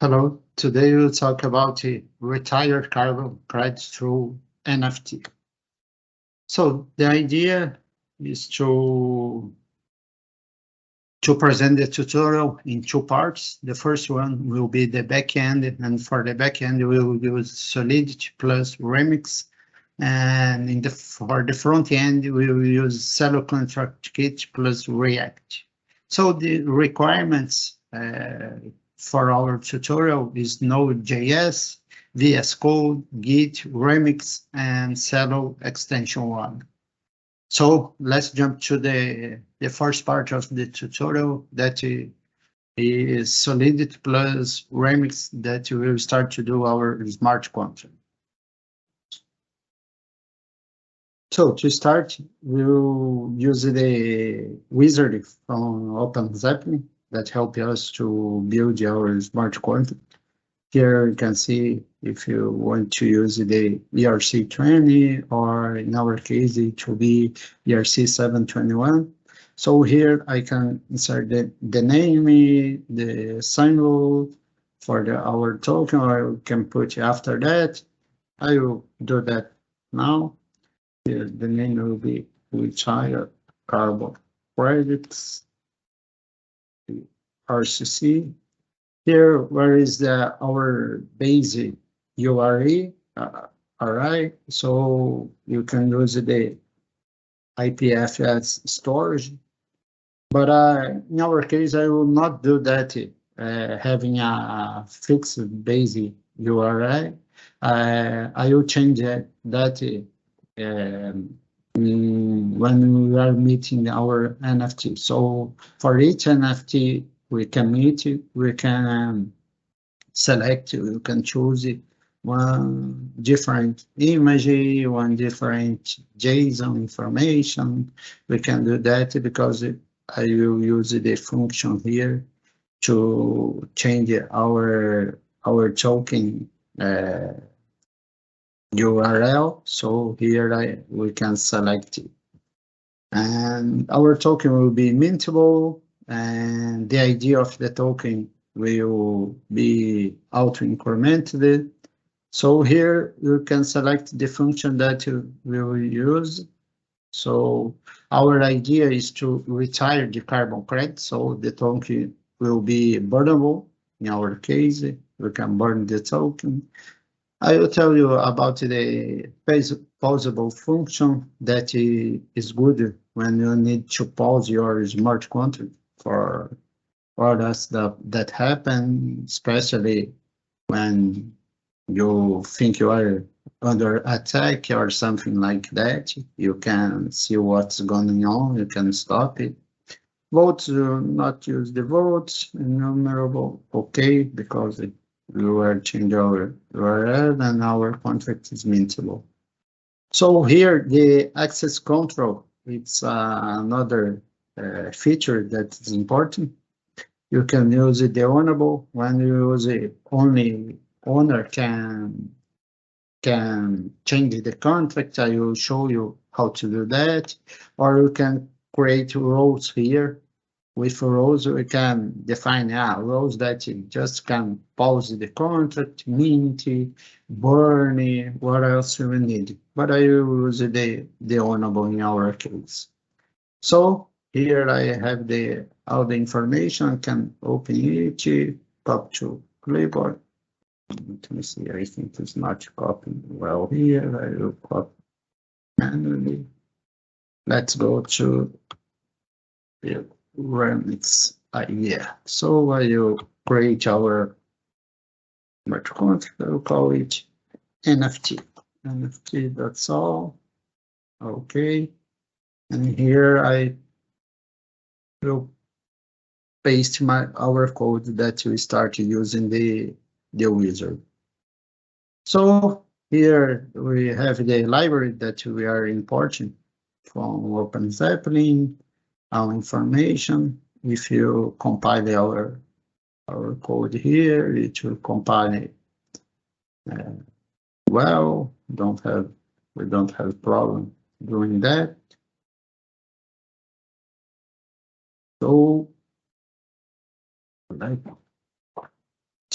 Hello, today we'll talk about the retired carbon credits through NFT. So the idea is to present the tutorial in two parts. The first one will be the backend, and for the backend we will use Solidity plus Remix, and for the front end we will use Cello Contract Kit plus React. So the requirements for our tutorial is Node.js, VS Code, Git, Remix, and Cello extension 1. So let's jump to the first part of the tutorial that is Solidity plus Remix that we will start to do our smart contract. So to start, we'll use the wizard from OpenZeppelin that help us to build our smart contract. Here you can see if you want to use the ERC20, or in our case, it will be ERC721. So here I can insert the name, the symbol for our token, or I can put after that. I will do that now. Here the name will be retired carbon credits, RCC. Here, where is our basic URI? Alright, so you can use the IPFS storage, but in our case, I will not do that having a fixed basic URI. I will change that when we are meeting our NFT. So for each NFT we can meet it, we can select, we can choose one different image, one different JSON information. We can do that because I will use the function here to change our token URL. So here we can select it. And our token will be mintable, and the idea of the token will be auto-incremented. So here you can select the function that you will use. So our idea is to retire the carbon credit, so the token will be burnable. In our case, we can burn the token. I will tell you about the pausable function that is good when you need to pause your smart contract for orders that happen, especially when you think you are under attack or something like that. You can see what's going on, you can stop it. Votes, not use the votes, enumerable, okay, because we will change our URL and our contract is mintable. So here the access control, it's another feature that is important. You can use the ownable. When you use it, only owner can change the contract. I will show you how to do that. Or you can create roles here. With roles, we can define roles that you just can pause the contract, mint, burn, what else we need. But I will use the ownable in our case. So here I have all the information. I can open it, pop to clipboard. Let me see, I think it's not copying well here. I will copy manually. Let's go to the Remix idea. So I will create our smart contract. I will call it NFT. NFT, that's all. Okay. And here I will paste our code that we start using the wizard. So here we have the library that we are importing from OpenZeppelin, our information. If you compile our code here, it will compile well. We don't have problem doing that. So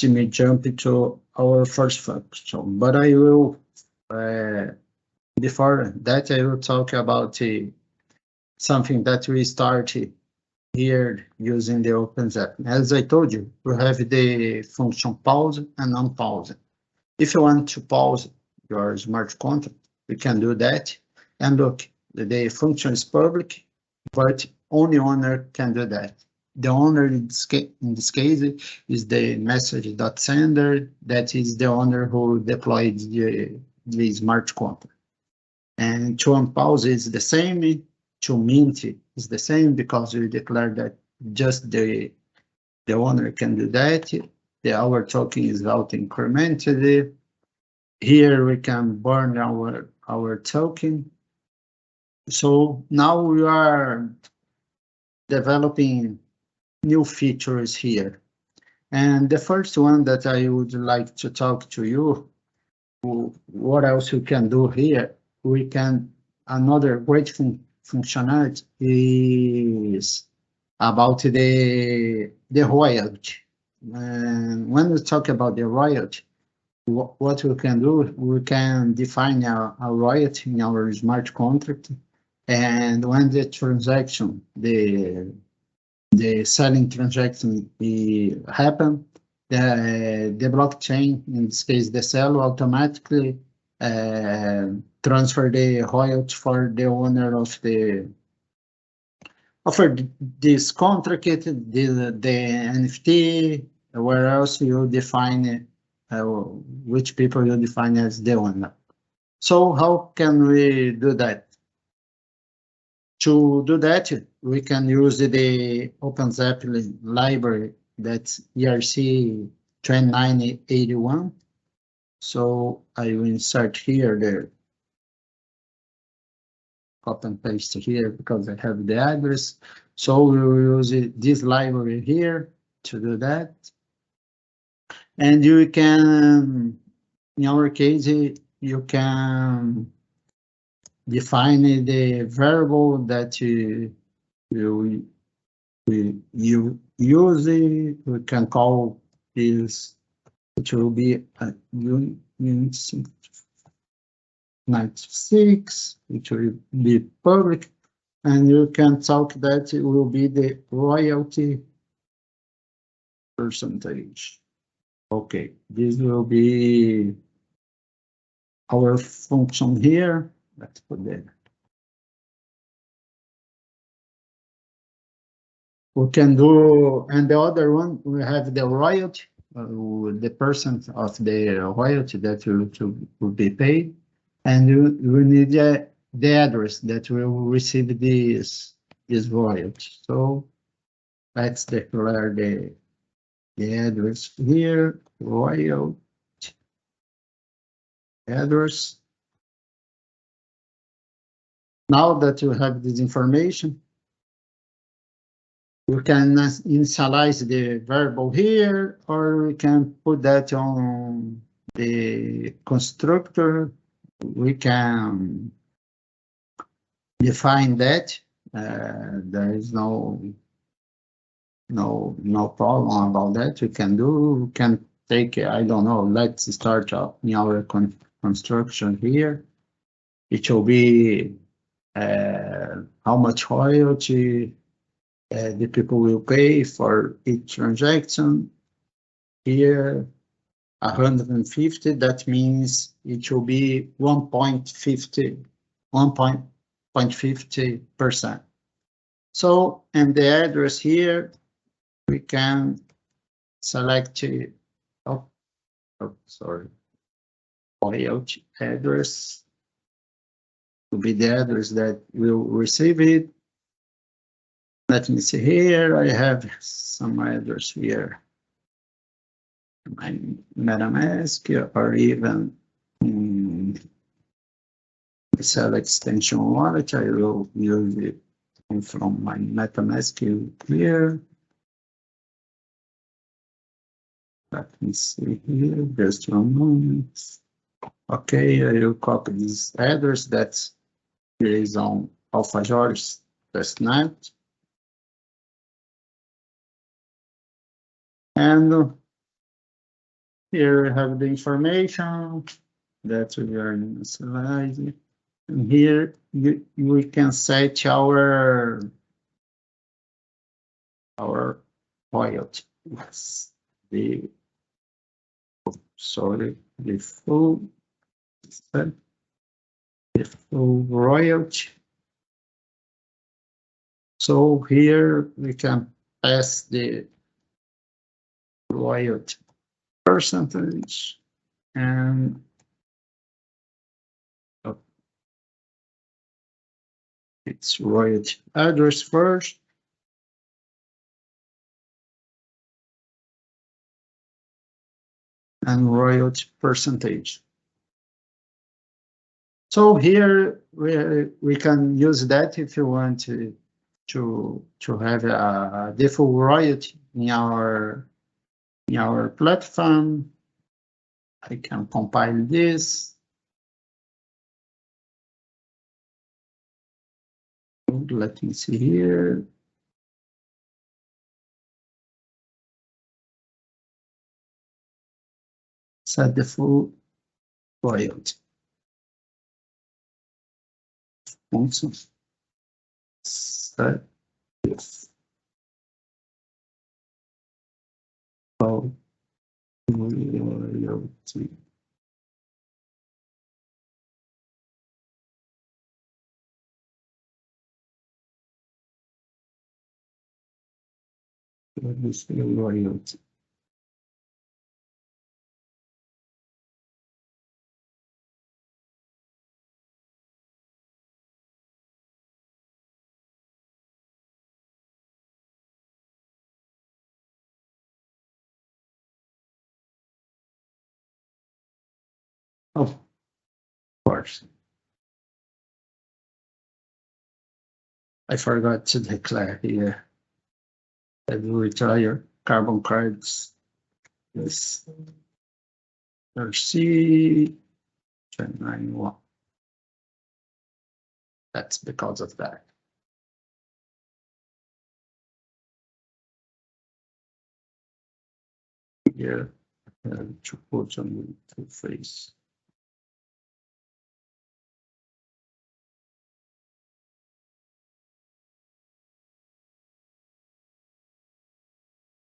me jump to our first function, but I will, before that, I will talk about something that we started here using the OpenZap. As I told you, we have the function pause and unpause. If you want to pause your smart contract, we can do that. And look, the function is public, but only owner can do that. The owner in this case is the message.sender. That is the owner who deployed the smart contract. And to unpause is the same. To mint is the same because we declare that just the owner can do that. Our token is out incrementally. Here we can burn our token. So now we are developing new features here. And the first one that I would like to talk to you, what else we can do here? We can, another great functionality is about the royalty. And when we talk about the royalty, what we can do, we can define a royalty in our smart contract. And when the transaction, the selling transaction happen, the blockchain, in this case, the seller automatically transfer the royalty for the owner of this contract, the NFT, where else you define which people you define as the owner. So how can we do that? To do that, we can use the OpenZap library that's ERC 2981. So I will insert here the copy and paste here because I have the address. So we will use this library here to do that. And you can, in our case, you can define the variable that you use it. We can call this, it will be a unit 96, it will be public, and you can talk that it will be the royalty percentage. Okay, this will be our function here. Let's put that. We can do, and the other one, we have the royalty, the percent of the royalty that will be paid, and we need the address that will receive this royalty. So let's declare the address here, royalty address. Now that you have this information, we can initialize the variable here, or we can put that on the constructor. We can define that. There is no problem about that. We can take, I don't know, let's start up in our construction here. It will be how much royalty the people will pay for each transaction. Here, 150, that means it will be 1.50%. So, and the address here, we can select, royalty address will be the address that will receive it. Let me see here, I have some address here. My MetaMask, or even cell extension wallet, I will use it from my MetaMask here. Let me see here, just 1 moment. Okay, I will copy this address that is on AlphaJore's testnet. And Here we have the information that we are initializing. And here we can set our royalty. Yes. The the full royalty. So here we can pass the royalty percentage and its royalty address first. And royalty percentage. So here we can use that if you want to have a default royalty in our platform. I can compile this. Let me see here. Set the full royalty. Also set this full royalty. This royalty. Of course. I forgot to declare here that we retire carbon credits. Yes. C 1091. That's because of that. Here, to put on the face.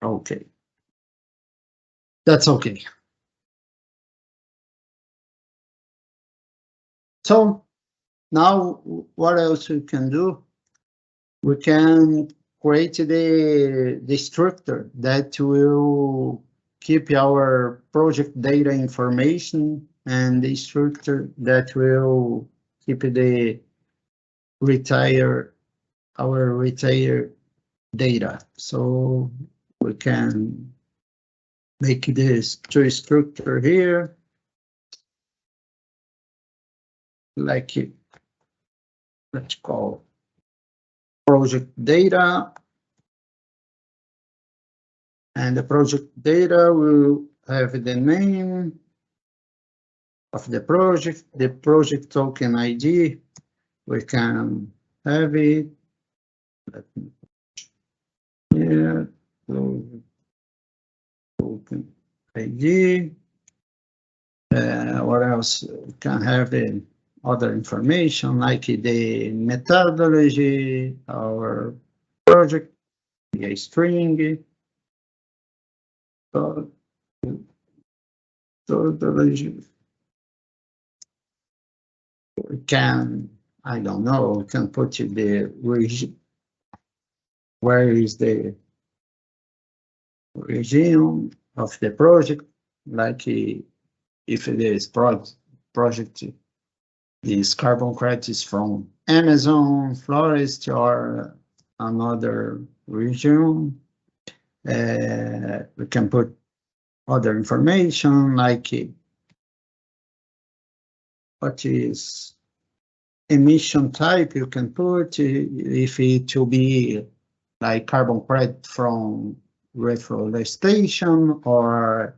Okay. That's okay. So now what else we can do? We can create the structure that will keep our project data information and the structure that will keep the our retire data. So we can make this tree structure here, like it, let's call project data. And the project data will have the name of the project token ID. We can have it. Let me here, token ID. What else? We can have the other information like the methodology, our project, a string, methodology. We can, I don't know, we can put the region. Where is the regime of the project? Like if this project is carbon credits from Amazon, Florist, or another region. We can put other information like what is emission type. You can put if it will be like carbon credit from reforestation or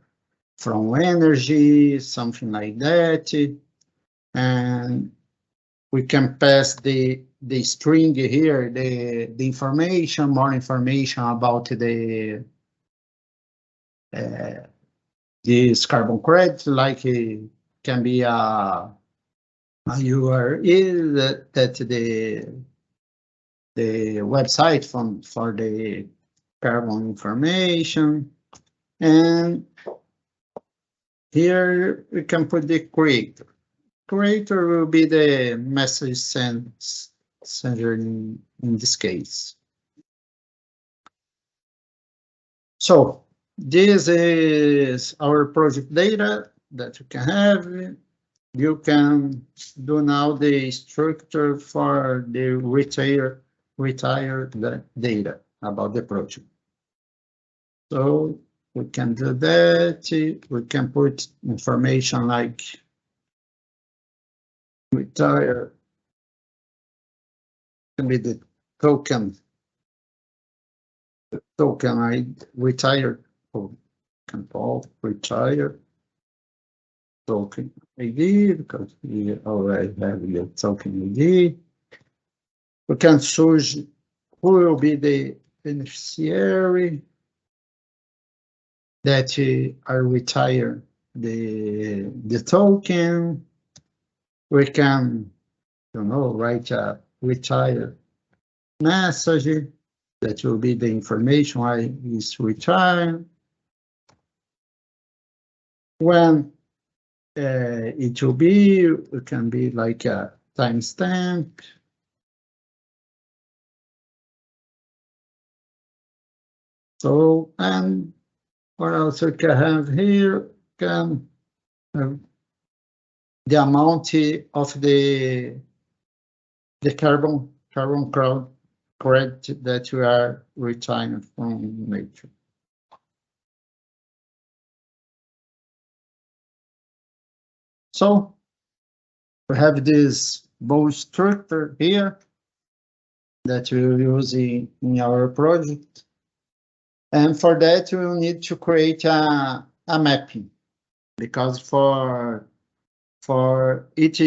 from energy, something like that. And we can pass the string here, the information, more information about the this carbon credit, like it can be a URL that the website for the carbon information. And here we can put the creator. Creator will be the message sender in this case. So this is our project data that you can have. You can do now the structure for the retired data about the project. So we can do that. We can put information like retire, can be the token I retired, or can call retire token ID, because we already have the token ID. We can choose who will be the beneficiary that I retire the token. We can, write a retire message that will be the information I is retired. When it will be, it can be like a timestamp. So, and what else we can have here? Can have the amount of the carbon credit that you are retiring from nature. So we have this bow structure here that we're using in our project. And for that, we will need to create a mapping, because for each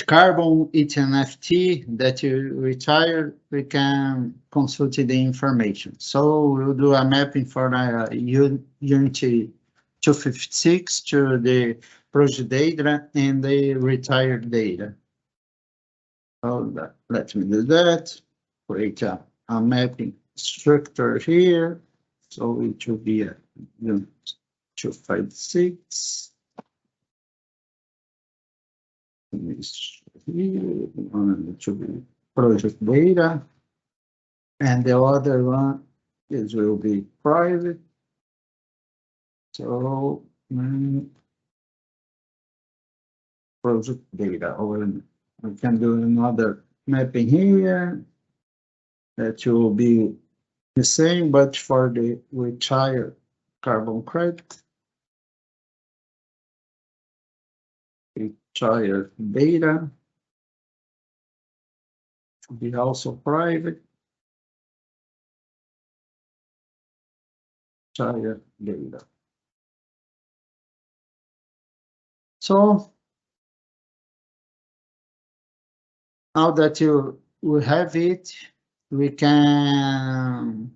carbon, each NFT that you retire, we can consult the information. So we'll do a mapping for Unity 256 to the project data and the retired data. So let me do that. Create a mapping structure here. So it will be a Unity 256. Here to be project data, and the other one is will be private. So project data, or we can do another mapping here that will be the same, but for the retired carbon credit. Retired data to be also private. Retired data. So now that you will have it, we can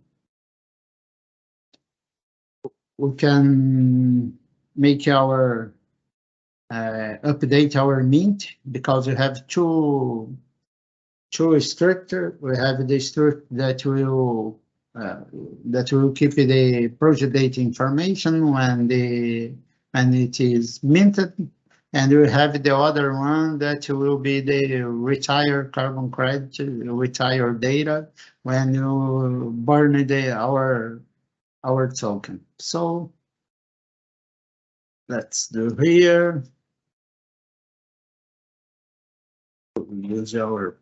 make our update our mint, because we have two structure. We have the structure that will keep the project data information when it is minted, and we have the other one that will be the retired carbon credit, retired data, when you burn our token. So let's do here. We use our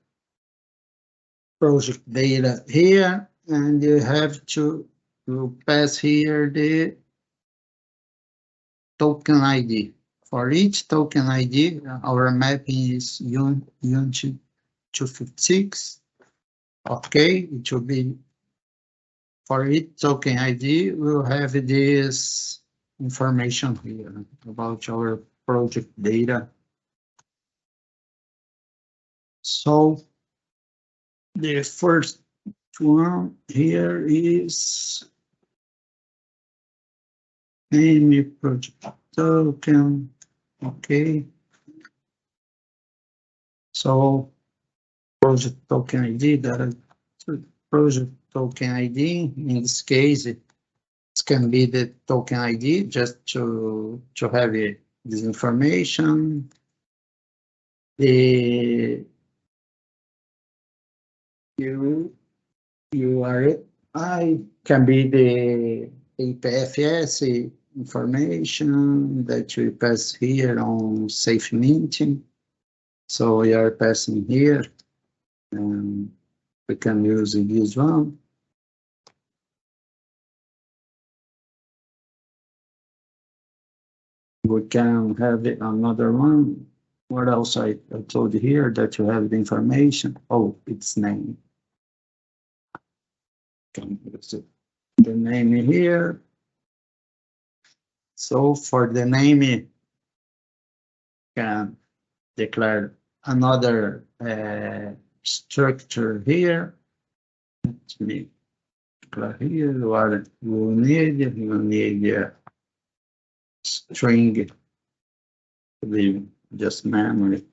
project data here, and you have to pass here the token ID. For each token ID, our mapping is Unity 256. Okay, it will be for each token ID, we'll have this information here about our project data. So the first one here is name project token. Okay. So project token ID, that project token ID, in this case, it can be the token ID just to have this information. The URI can be the APFS information that we pass here on safe minting. So we are passing here, and we can use this one. We can have another one. What else I told you here that you have the information? Oh, its name. Can use the name here. So for the name, you can declare another structure here. Let me declare here what you need. You need a string, the just memory,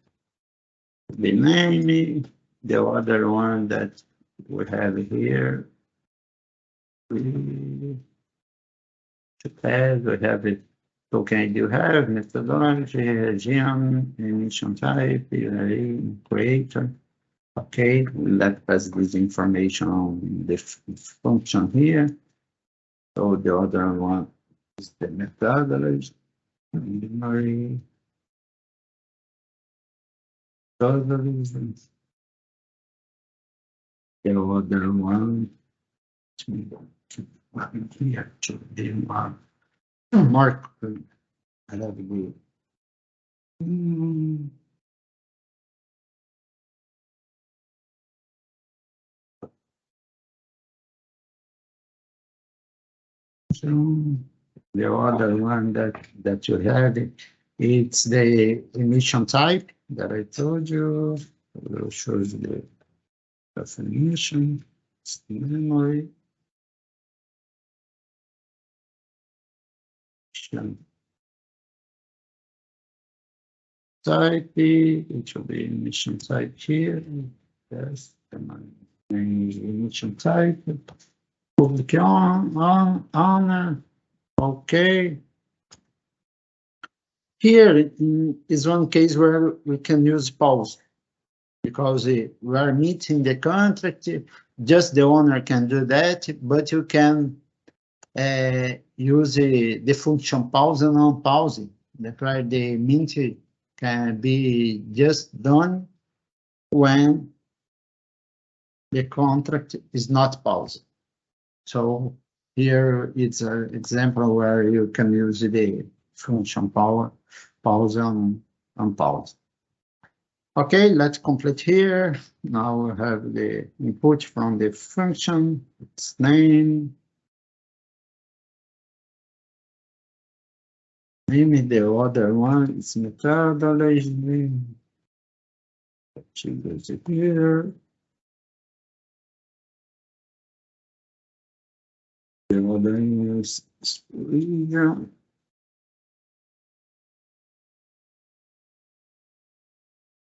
the name. The other one that we have here, to add, we have it. Token you have methodology, regime, emission type, creator. Okay, let's pass this information on the function here. So the other one is the methodology, memory, methodology. The other one, here to the mark. I have to go. So the other one that you had, it's the emission type that I told you. It shows the definition, it's the memory. Type, it should be emission type here. Yes, the emission type. Public on. Okay. Here is one case where we can use pause because we are meeting the contract. Just the owner can do that, but you can use the function pause and non-pause. The mint can be just done when the contract is not paused. So here it's an example where you can use the function pause and unpause. Okay, let's complete here. Now we have the input from the function, its name. Maybe the other one is methodology. Choose it here. The other is region.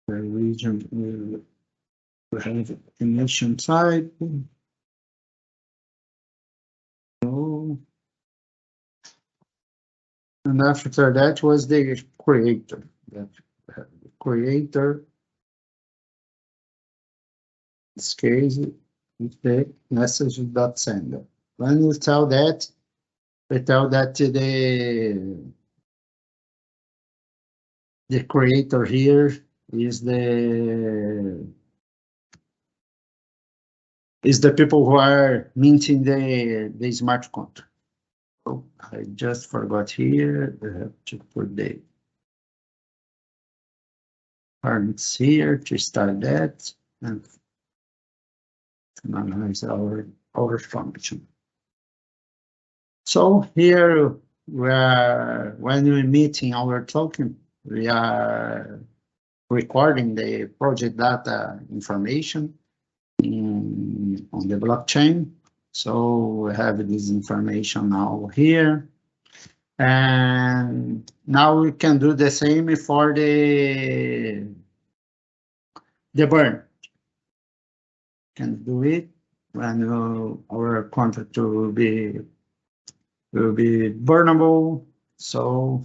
The region will have emission type. So, and after that was the creator. The creator, in this case, is the message.sender. When we tell that the creator here is the people who are minting the smart contract. Oh, I just forgot here. I have to put the parents here to start that and analyze our function. So here when we're meeting our token, we are recording the project data information on the blockchain. So we have this information now here. And now we can do the same for the burn. Can do it when our contract will be burnable. So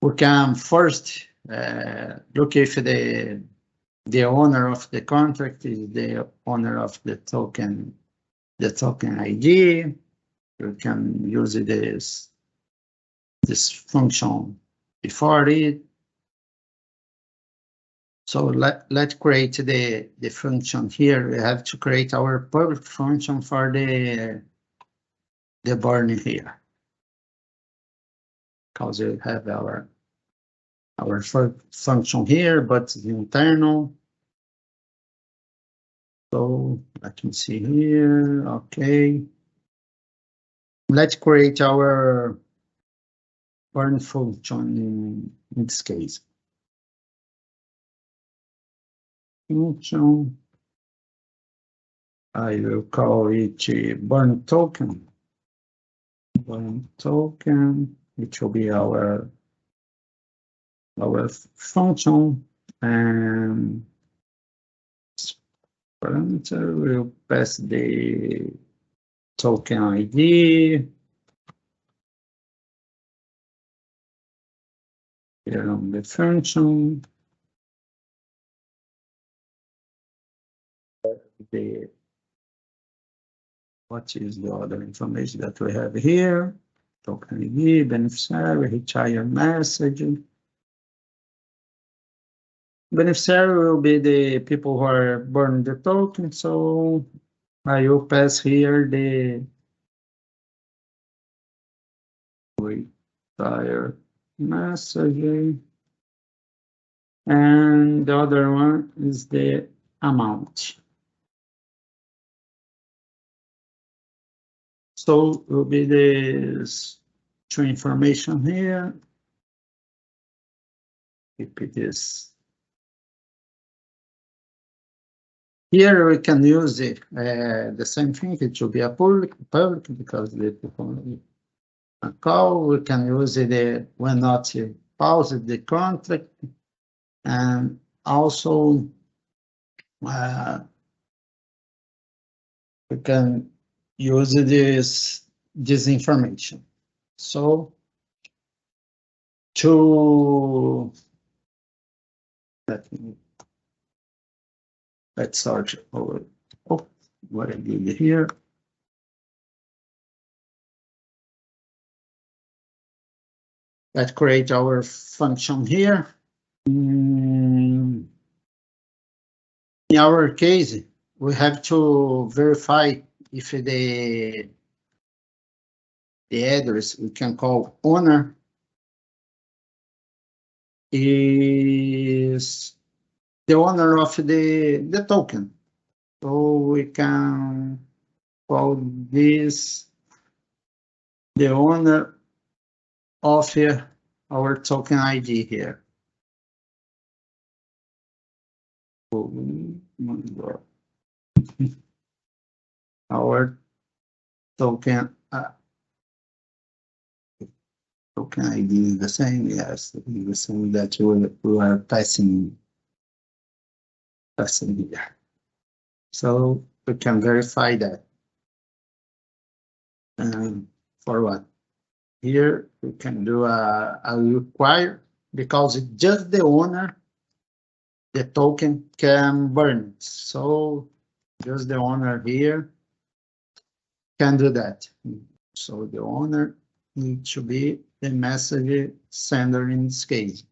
we can first look if the owner of the contract is the owner of the token ID. We can use this function before it. So let's create the function here. We have to create our public function for the burn here, because we have our function here, but it's internal. So let me see here. Okay. Let's create our burn function in this case. Function. I will call it burn token. Burn token, which will be our function, and parameter will pass the token ID. Here on the function. What is the other information that we have here? Token ID, beneficiary, retire message. Beneficiary will be the people who are burning the token, so I will pass here the retire message, and the other one is the amount. So will be this two information here. Repeat this. Here we can use the same thing. It should be a public because the people call. We can use it when not pause the contract, and also we can use this information. So let's search over. Oh, what I did here. Let's create our function here. In our case, we have to verify if the address we can call owner is the owner of the token. So we can call this the owner of our token ID here. Our token ID is the same. Yes, the same that we are passing here. So we can verify that. For what? Here we can do a require, because just the owner, the token can burn it. So just the owner here can do that. So the owner needs to be the message sender in this case.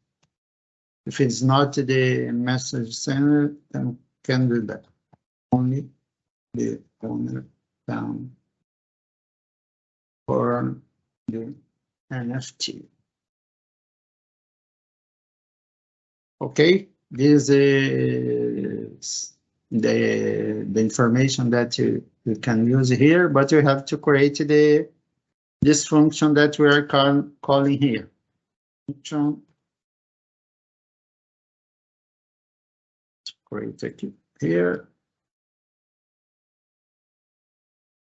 If it's not the message sender, then can do that. Only the owner can burn the NFT. Okay, this is the information that you can use here, but you have to create this function that we are calling here. Function. Create it here.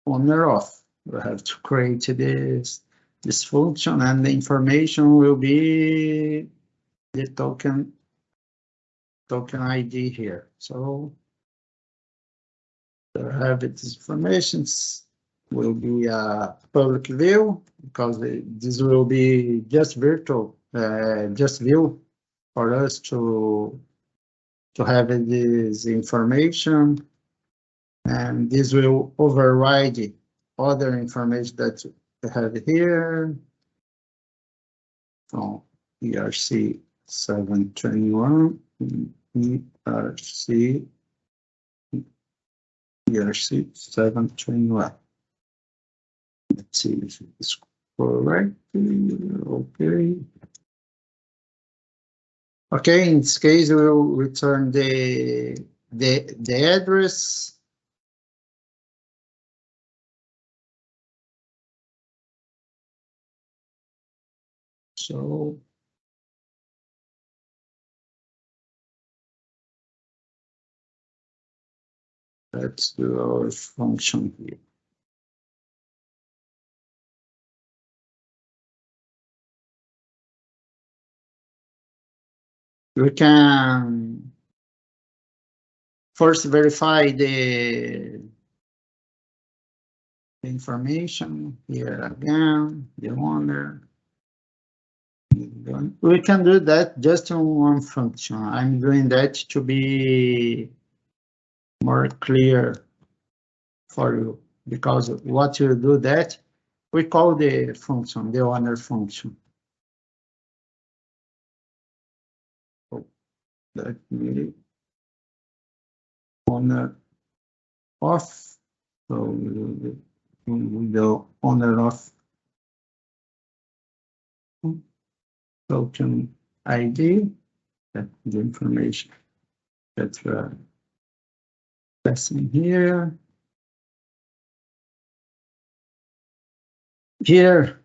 Owner of. we have to create this function, and the information will be the token ID here. So to have its informations will be a public view, because this will be just virtual, just view for us to have this information, and this will override other information that we have here from ERC 721, ERC 721. Let's see if it's correct. Okay. Okay, in this case, we'll return the address. So let's do our function here. We can first verify the information here again, the owner. We can do that just in one function. I'm doing that to be more clear for you, because what you do that, we call the function, the owner function. So let me owner of, so the owner of token ID, that the information that we're passing here. Here,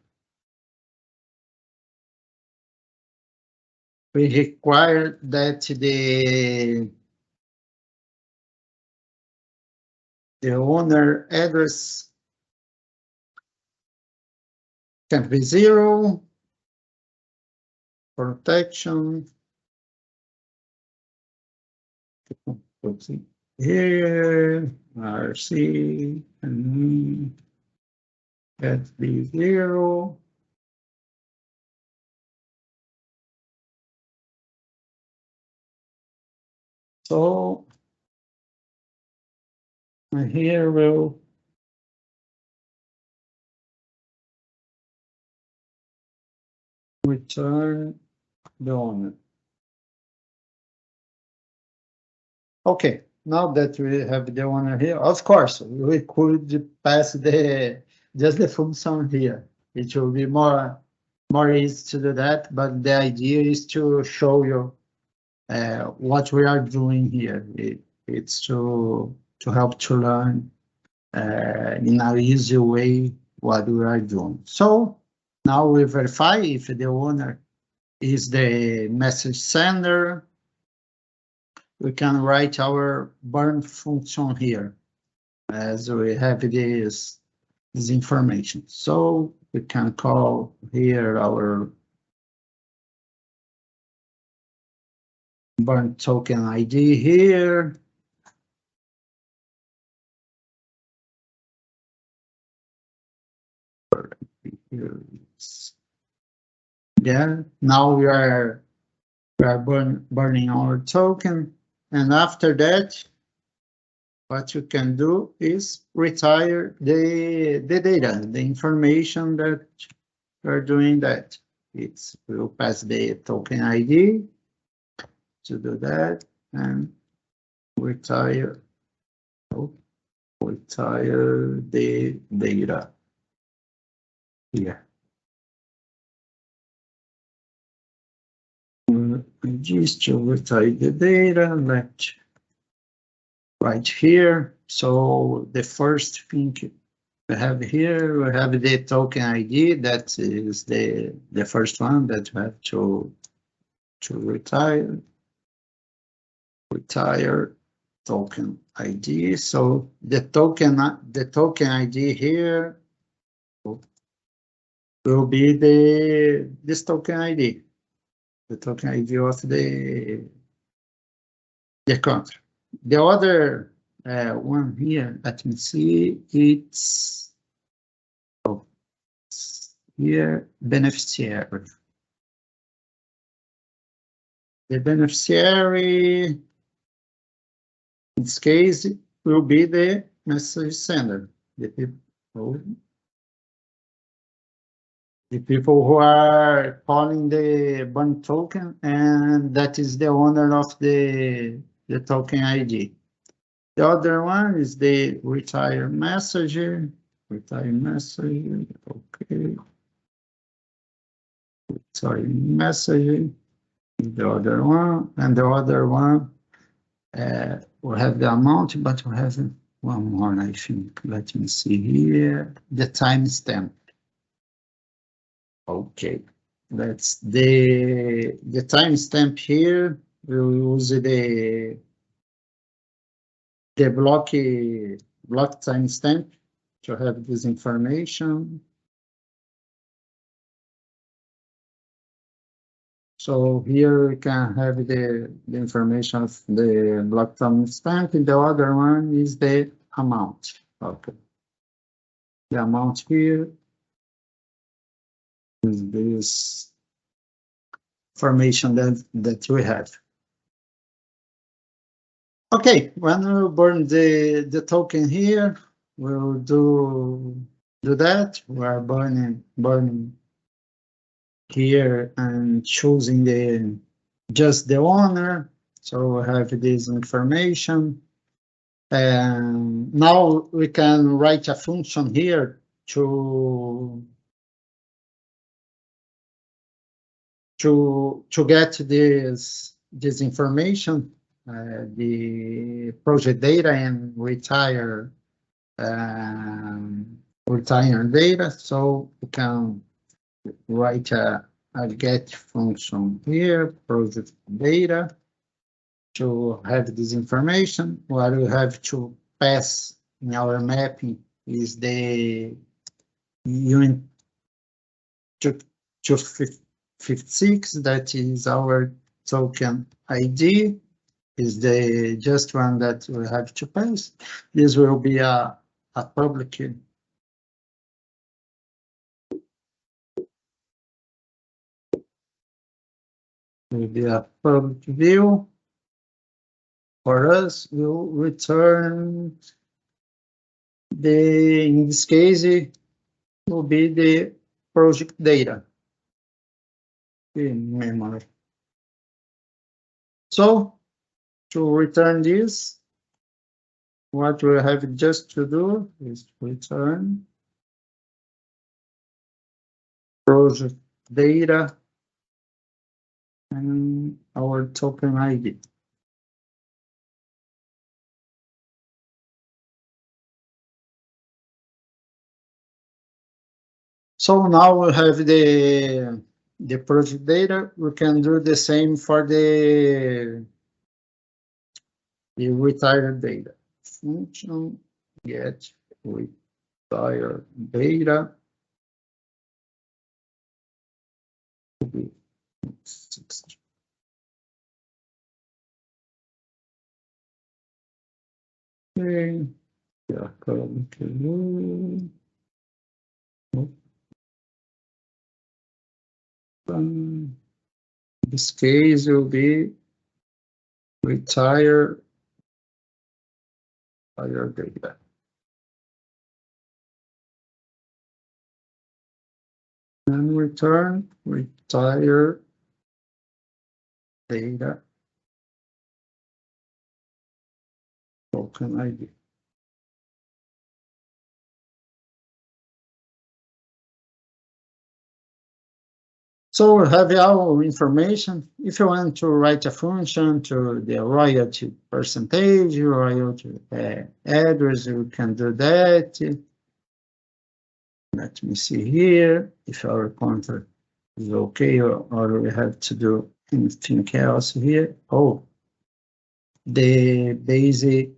we require that the owner address can be 0, protection. Here, RC, and that be 0. So here we'll return the owner. Okay, now that we have the owner here, of course, we could pass just the function here. It will be more easy to do that, but the idea is to show you what we are doing here. It's to help to learn in a easy way what we are doing. So now we verify if the owner is the message sender. We can write our burn function here as we have this information. So we can call here our burn token ID here. Yeah, now we are burning our token, and after that, what you can do is retire the data, the information that we're doing that. We'll pass the token ID to do that and retire the data here. Just to retire the data, let's right here. So the first thing we have here, we have the token ID. That is the first one that we have to retire token ID. So the token ID here will be this token ID, the token ID of the contract. The other one here, let me see, it's here beneficiary. The beneficiary, in this case, will be the message sender, the people who are calling the bond token, and that is the owner of the token ID. The other one is the retire messenger. Retire messenger, okay. Retire messenger. The other one, and the other one we have the amount, but we have one more, I think. Let me see here. The timestamp. Okay, that's the timestamp here. We'll use the block timestamp to have this information. So here we can have the information of the block timestamp, and the other one is the amount. Okay, the amount here is this information that we have. Okay, when we burn the token here, we'll do that. We are burning here and choosing just the owner. So we have this information. And now we can write a function here to get this information, the project data and retire data. So we can write a get function here, project data, to have this information. What we have to pass in our mapping is the unit 256, that is our token ID, is the just one that we have to pass. This will be a public view. For us, we'll return in this case, it will be the project data in memory. So to return this, what we have just to do is return project data and our token ID. So now we have the project data. We can do the same for the retired data. Function get retired data. Okay. Yeah, this case will be retire data. And return retire data token ID. So we have our information. If you want to write a function to the royalty percentage, royalty address, you can do that. Let me see here if our contract is okay, or we have to do anything else here. Oh, the basic,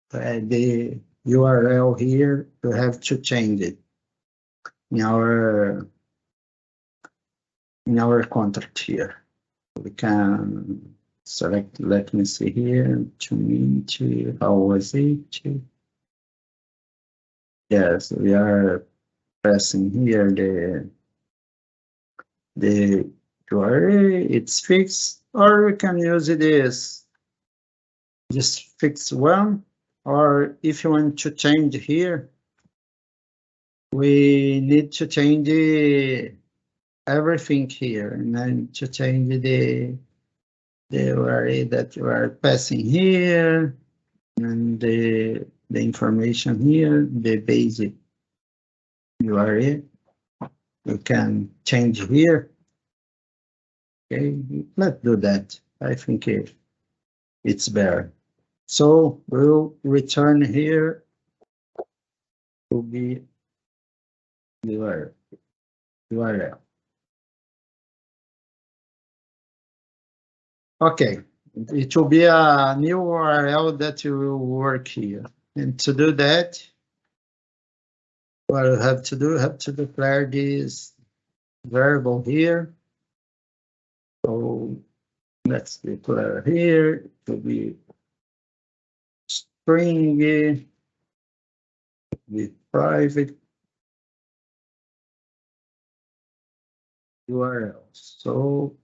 the URL here, you have to change it. in our contract here. We can select, let me see here, to meet, how was it? Yes, we are pressing here the URL, it's fixed, or we can use this, just fix one, or if you want to change here, we need to change everything here, and then to change the URL that you are passing here, and the information here, the basic URL, you can change here. Okay, let's do that. I think it's better. So we'll return here to be the URL. Okay, it will be a new URL that will work here. And to do that, what I have to do, I have to declare this variable here. So let's declare here to be string with private URL. So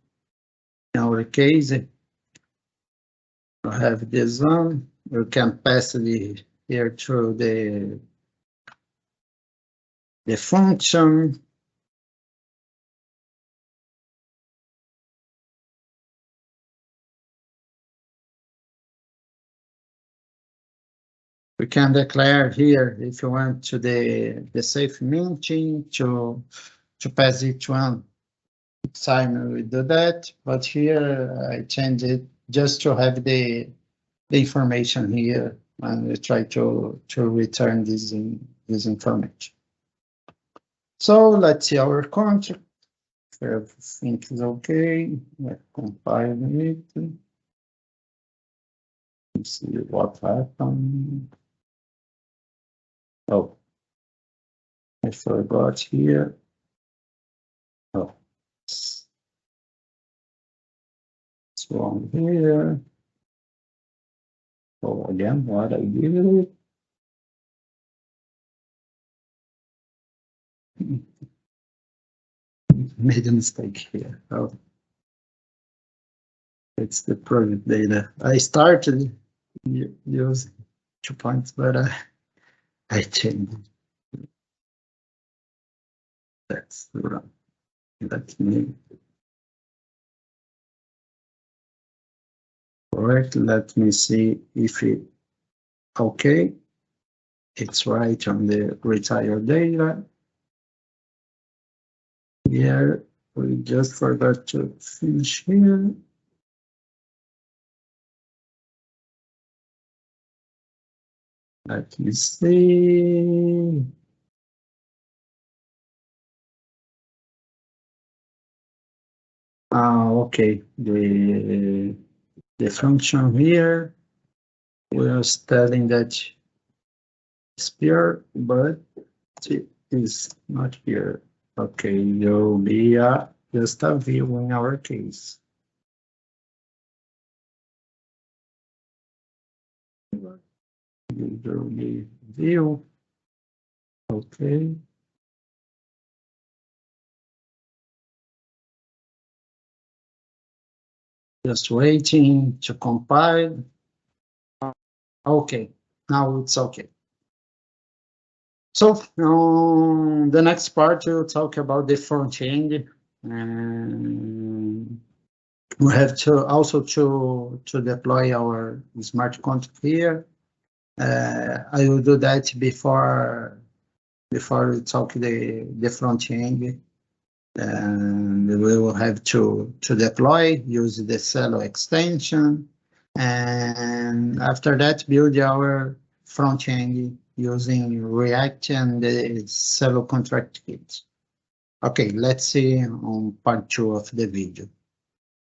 in our case, I have this one. We can pass it here through the function. We can declare here if you want to the safe minting to pass each one. Time we do that, but here I change it just to have the information here, and we try to return this information. So let's see our contract. If everything is okay, let's compile it. Let's see what happened. Oh, I forgot here. Oh, it's wrong here. So again, what I did. Made a mistake here. Oh, it's the project data. I started using 2 points, but I changed it. That's wrong. Let me correct. Let me see if it okay. It's right on the retire data. Here we just forgot to finish here. Let me see. Okay, the function here was telling that it's pure, but it is not pure. Okay, you'll be just a view in our case. Usually view. Okay. Just waiting to compile. Okay, now it's okay. So the next part we'll talk about the front end, and we have to also to deploy our smart contract here. I will do that before we talk the front end, and we will have to deploy, use the Celo extension, and after that build our front end using React and the Celo contract kit. Okay, let's see on part 2 of the video.